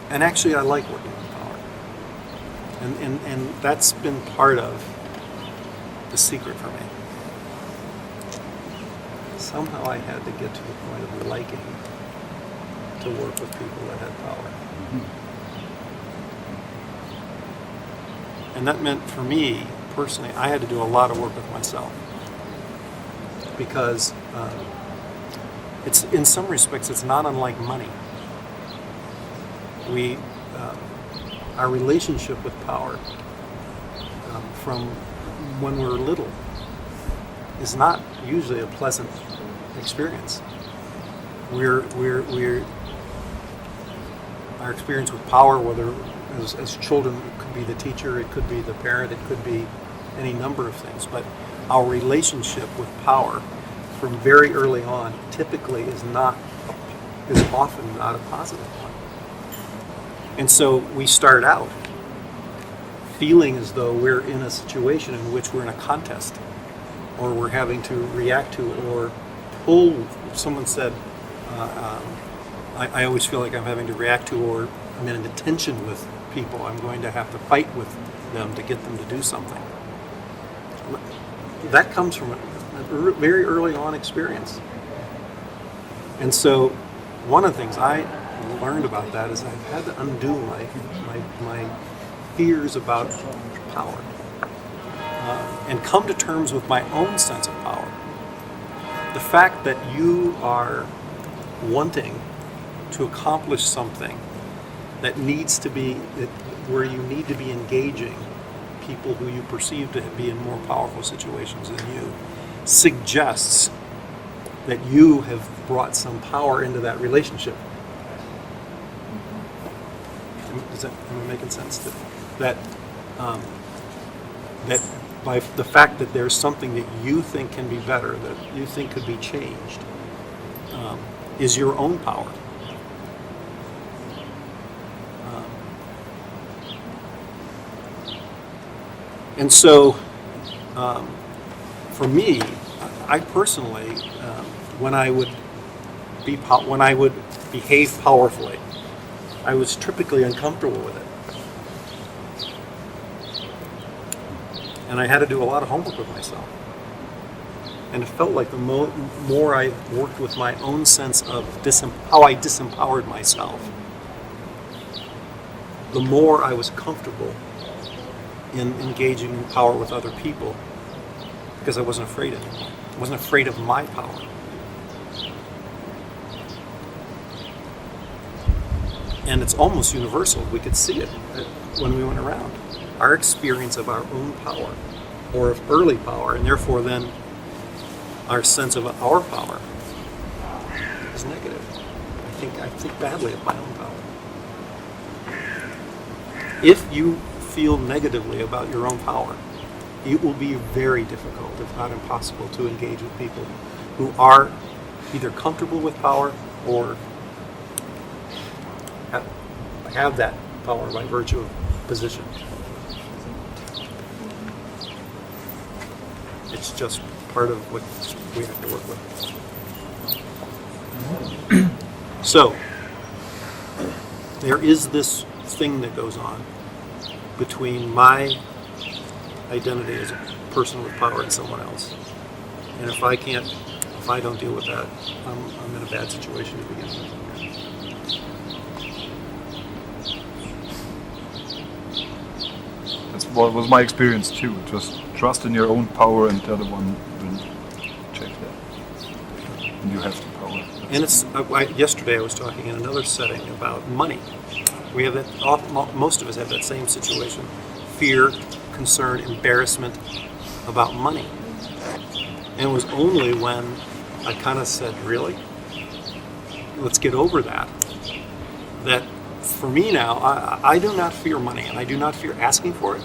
And actually, I like working with power. And that's been part of the secret for me. Somehow I had to get to the point of liking to work with people that had power. And that meant for me, personally, I had to do a lot of work with myself. Because it's, in some respects, it's not unlike money. Our relationship with power from when we're little is not usually a pleasant experience. Our experience with power, whether as children, it could be the teacher, it could be the parent, it could be any number of things, but our relationship with power from very early on typically is often not a positive one. And so we start out feeling as though we're in a situation in which we're in a contest, or we're having to react to or pull. Someone said, I always feel like I'm having to react to, or I'm in a tension with people. I'm going to have to fight with them to get them to do something. That comes from a very early on experience. And so one of the things I learned about that is I've had to undo my fears about power and come to terms with my own sense of power. The fact that you are wanting to accomplish something that needs to be, where you need to be engaging people who you perceive to be in more powerful situations than you, suggests that you have brought some power into that relationship. Am I making sense? That by the fact that there's something that you think can be better, that you think could be changed, is your own power. And so, for me, I personally, when I would behave powerfully, I was typically uncomfortable with it. And I had to do a lot of homework with myself. And it felt like the more I worked with my own sense of how I disempowered myself, the more I was comfortable in engaging in power with other people, because I wasn't afraid anymore. I wasn't afraid of my power. And it's almost universal. We could see it when we went around. Our experience of our own power, or of early power, and therefore then our sense of our power is negative. I think badly of my own power. If you feel negatively about your own power, it will be very difficult, if not impossible, to engage with people who are either comfortable with power or have that power by virtue of position. It's just part of what we have to work with. So, there is this thing that goes on between my identity as a person with power and someone else. And if I don't deal with that, I'm in a bad situation to begin with. That's what was my experience too. Just trust in your own power, and the other one will check that. And you have the power. And it's yesterday I was talking in another setting about money. We have that. Most of us have that same situation: fear, concern, embarrassment about money. And it was only when I kind of said, "Really? Let's get over that." That for me now, I do not fear money, and I do not fear asking for it.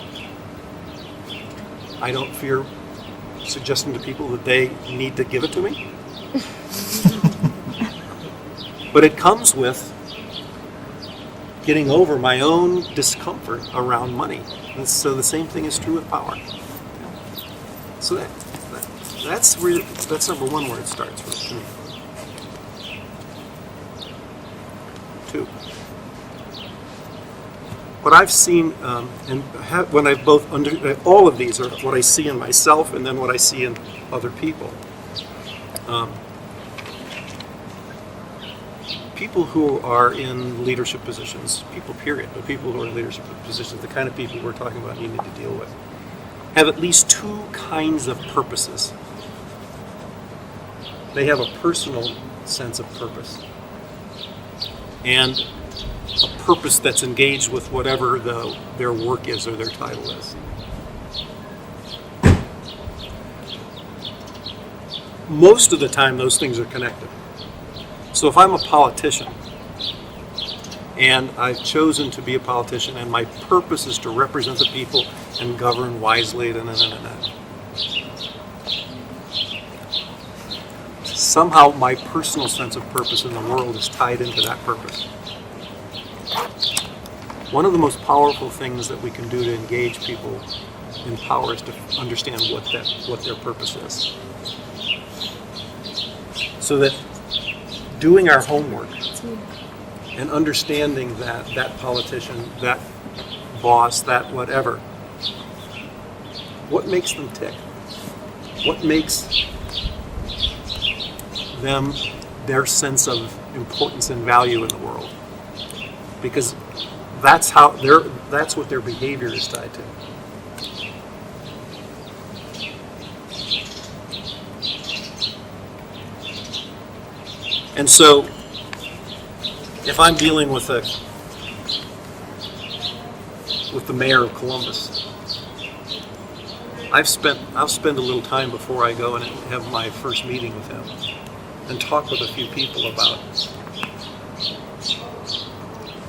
I don't fear suggesting to people that they need to give it to me. But it comes with getting over my own discomfort around money. And so the same thing is true with power. So that's number one where it starts for me. 2. what I've seen, when I've both all of these are what I see in myself and then what I see in other people. People who are in leadership positions, people period, but people who are in leadership positions, the kind of people we're talking about you need to deal with, have at least two kinds of purposes. They have a personal sense of purpose and a purpose that's engaged with whatever their work is or their title is. Most of the time, those things are connected. So if I'm a politician and I've chosen to be a politician and my purpose is to represent the people and govern wisely, somehow my personal sense of purpose in the world is tied into that purpose. One of the most powerful things that we can do to engage people in power is to understand what their purpose is. So that doing our homework and understanding that politician, that boss, that whatever, what makes them tick? What makes them, their sense of importance and value in the world? Because that's what their behavior is tied to. And so, if I'm dealing with the mayor of Columbus, I'll spend a little time before I go and have my first meeting with him and talk with a few people about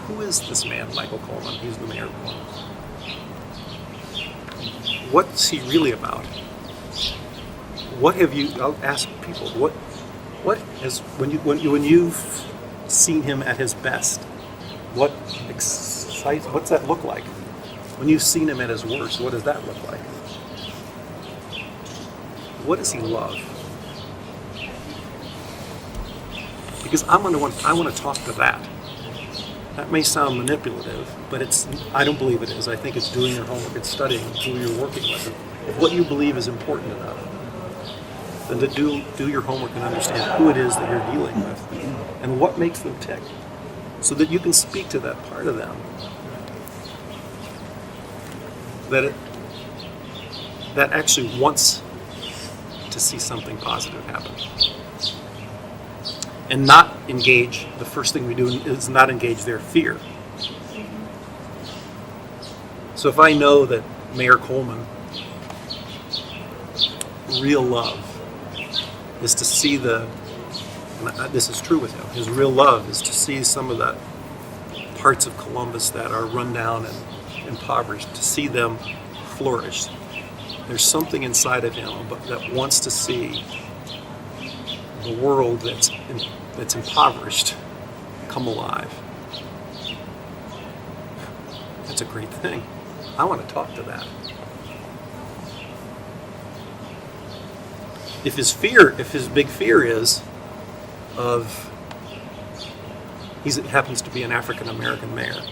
who is this man, Michael Coleman? He's the mayor of Columbus. What's he really about? I'll ask people, what has, when you've seen him at his best, what's that look like? When you've seen him at his worst, what does that look like? What does he love? Because I want to talk to that. That may sound manipulative, but I don't believe it is. I think it's doing your homework, it's studying who you're working with. If what you believe is important enough, then to do your homework and understand who it is that you're dealing with and what makes them tick, so that you can speak to that part of them that actually wants to see something positive happen. And not engage, the first thing we do is not engage their fear. So if I know that Mayor Coleman, real love is to see this is true with him, his real love is to see some of the parts of Columbus that are run down and impoverished, to see them flourish. There's something inside of him that wants to see the world that's impoverished come alive. That's a great thing. I want to talk to that. If his big fear is he happens to be an African American mayor,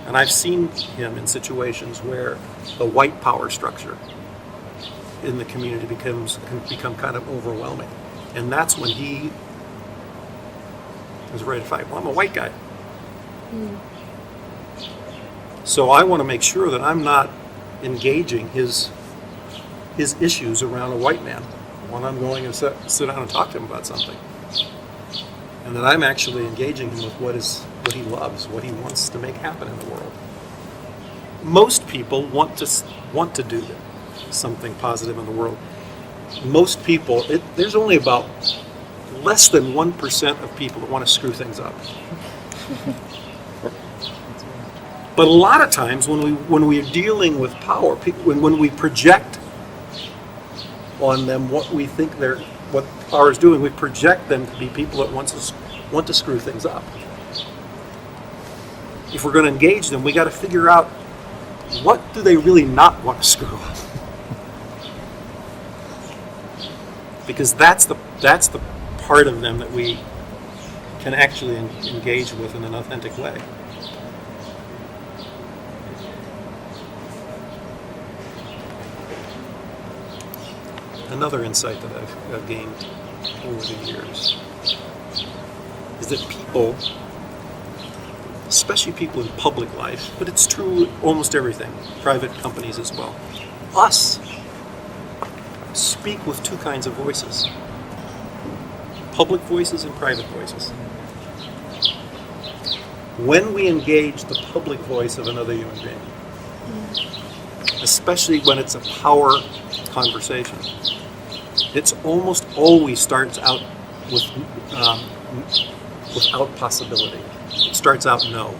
and I've seen him in situations where the white power structure in the community can become kind of overwhelming. And that's when he was ready to fight. Well, I'm a white guy. So I want to make sure that I'm not engaging his issues around a white man when I'm going and sit down and talk to him about something. And that I'm actually engaging him with what he loves, what he wants to make happen in the world. Most people want to do something positive in the world. Most people, there's only about less than 1% of people that want to screw things up. But a lot of times when we're dealing with power, when we project on them what we think what power is doing, we project them to be people that want to screw things up. If we're going to engage them, we got to figure out what do they really not want to screw up. Because that's the part of them that we can actually engage with in an authentic way. another insight that I've gained over the years is that people, especially people in public life, but it's true in almost everything, private companies as well, us speak with two kinds of voices. Public voices and private voices. When we engage the public voice of another human being, especially when it's a power conversation, it's almost always starts out with without possibility. It starts out no.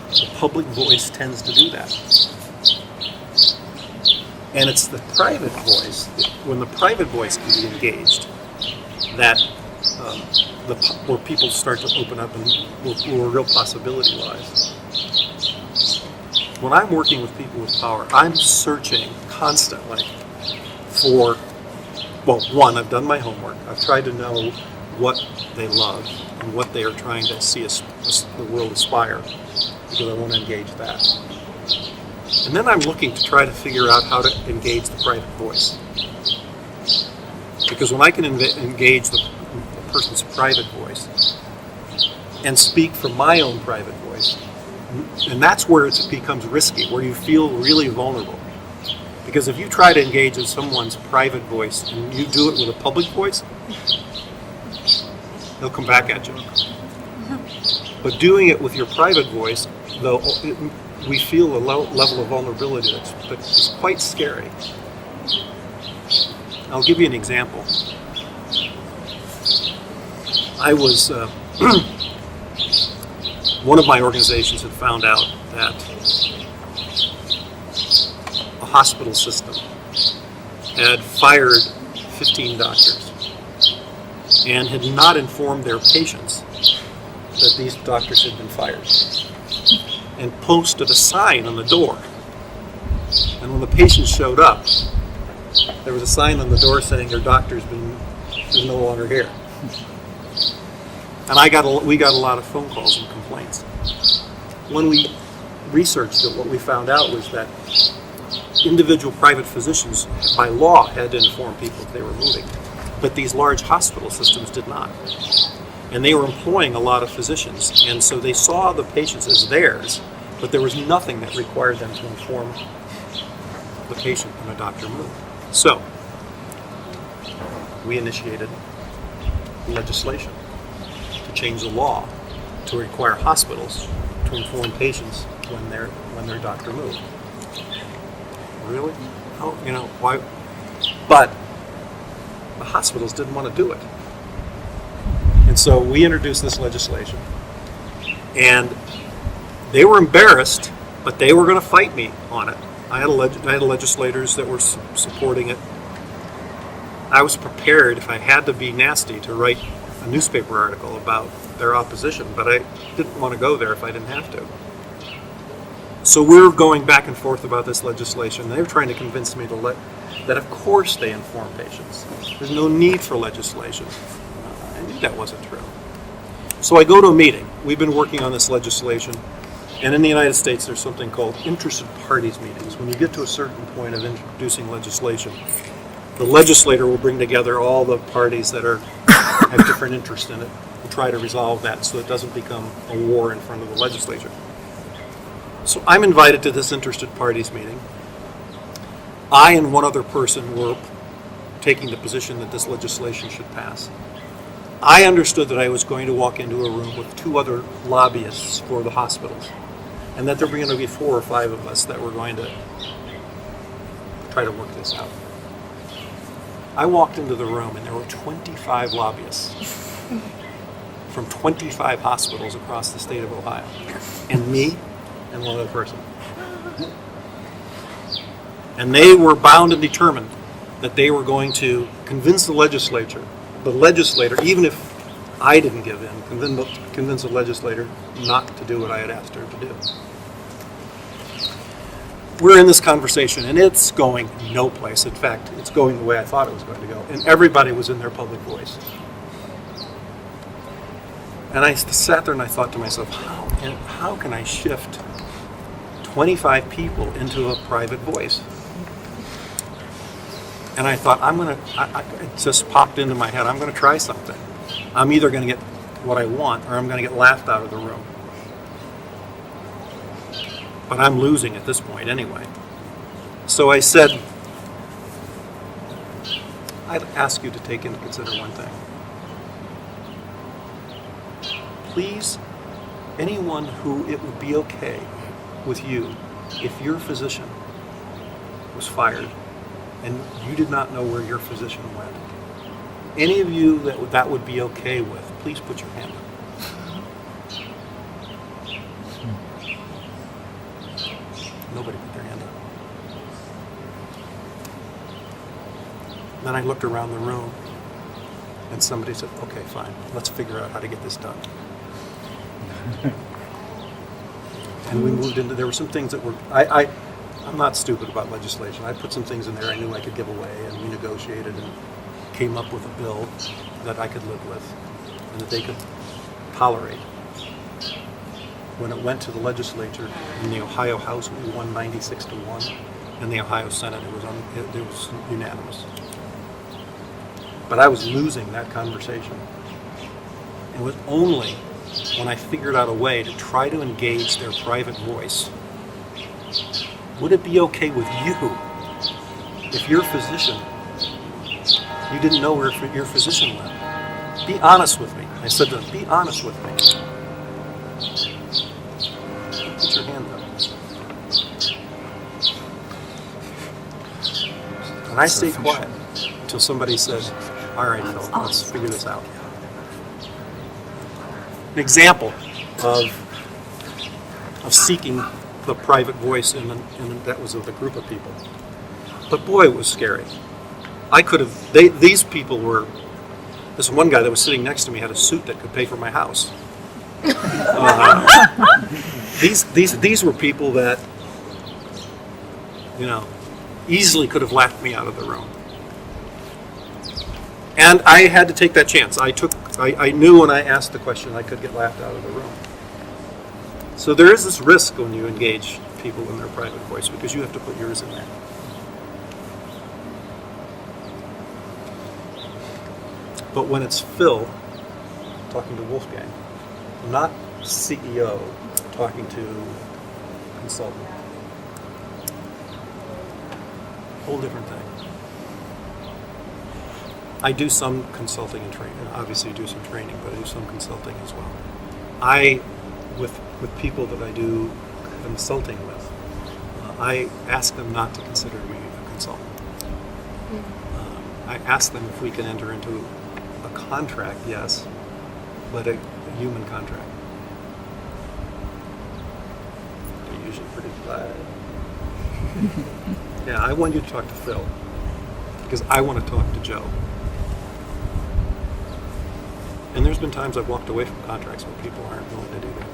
The public voice tends to do that. And it's the private voice, when the private voice can be engaged, that where people start to open up and where real possibility lies. When I'm working with people with power, I'm searching constantly for, well, one, I've done my homework. I've tried to know what they love and what they are trying to see the world aspire, because I want to engage that. And then I'm looking to try to figure out how to engage the private voice. Because when I can engage the person's private voice and speak from my own private voice, and that's where it becomes risky, where you feel really vulnerable. Because if you try to engage in someone's private voice and you do it with a public voice, they'll come back at you. But doing it with your private voice, though, we feel a level of vulnerability that's quite scary. I'll give you an example. I was, one of my organizations had found out that a hospital system had fired 15 doctors and had not informed their patients that these doctors had been fired, and posted a sign on the door. And when the patients showed up, there was a sign on the door saying their doctor's is no longer here. And we got a lot of phone calls and complaints. When we researched it, what we found out was that individual private physicians, by law, had to inform people if they were moving. But these large hospital systems did not. And they were employing a lot of physicians. And so they saw the patients as theirs, but there was nothing that required them to inform the patient when a doctor moved. So, we initiated legislation to change the law to require hospitals to inform patients when their doctor moved. Really? Oh, why? But the hospitals didn't want to do it. And so we introduced this legislation. And they were embarrassed, but they were going to fight me on it. I had legislators that were supporting it. I was prepared, if I had to be nasty, to write a newspaper article about their opposition, but I didn't want to go there if I didn't have to. So we were going back and forth about this legislation. They were trying to convince me that of course they inform patients. There's no need for legislation. I knew that wasn't true. So I go to a meeting. We've been working on this legislation. And in the United States, there's something called interested parties meetings. When you get to a certain point of introducing legislation, the legislator will bring together all the parties that have different interests in it and try to resolve that so it doesn't become a war in front of the legislature. So I'm invited to this interested parties meeting. I and one other person were taking the position that this legislation should pass. I understood that I was going to walk into a room with two other lobbyists for the hospitals, and that there were going to be 4 or 5 of us that were going to try to work this out. I walked into the room and there were 25 lobbyists from 25 hospitals across the state of Ohio, and me and one other person. And they were bound and determined that they were going to convince the legislator, even if I didn't give in, convince the legislator not to do what I had asked her to do. We're in this conversation, and it's going no place. In fact, it's going the way I thought it was going to go. And everybody was in their public voice. And I sat there and I thought to myself, how can I shift 25 people into a private voice? And I thought, it just popped into my head, I'm going to try something. I'm either going to get what I want or I'm going to get laughed out of the room. But I'm losing at this point anyway. So I said, I'd ask you to take into consider one thing. Please, anyone who it would be okay with you if your physician was fired and you did not know where your physician went, any of you that would be okay with, please put your hand up. Nobody put their hand up. Then I looked around the room and somebody said, okay, fine, let's figure out how to get this done. And we moved into, there were some things that were, I'm not stupid about legislation. I put some things in there I knew I could give away, and we negotiated and came up with a bill that I could live with and that they could tolerate. When it went to the legislature in the Ohio House, we won 96-1. In the Ohio Senate, it was unanimous. But I was losing that conversation. It was only when I figured out a way to try to engage their private voice. Would it be okay with you if your physician, you didn't know where your physician went? Be honest with me. I said to them, be honest with me. Put your hand up. And I stayed quiet until somebody said, all right, Phil, let's figure this out. An example of seeking the private voice, and that was of a group of people. But boy, it was scary. These people were, this one guy that was sitting next to me had a suit that could pay for my house. These were people that, easily could have laughed me out of the room. And I had to take that chance. I knew when I asked the question I could get laughed out of the room. So there is this risk when you engage people in their private voice because you have to put yours in there. But when it's Phil talking to Wolfgang, not CEO talking to consultant, whole different thing. I do some consulting and training. Obviously, do some training, but I do some consulting as well. With people that I do consulting with, I ask them not to consider me a consultant. I ask them if we can enter into a contract, yes, but a human contract. They're usually pretty glad. Yeah, I want you to talk to Phil because I want to talk to Joe. And there's been times I've walked away from contracts where people aren't willing to do that.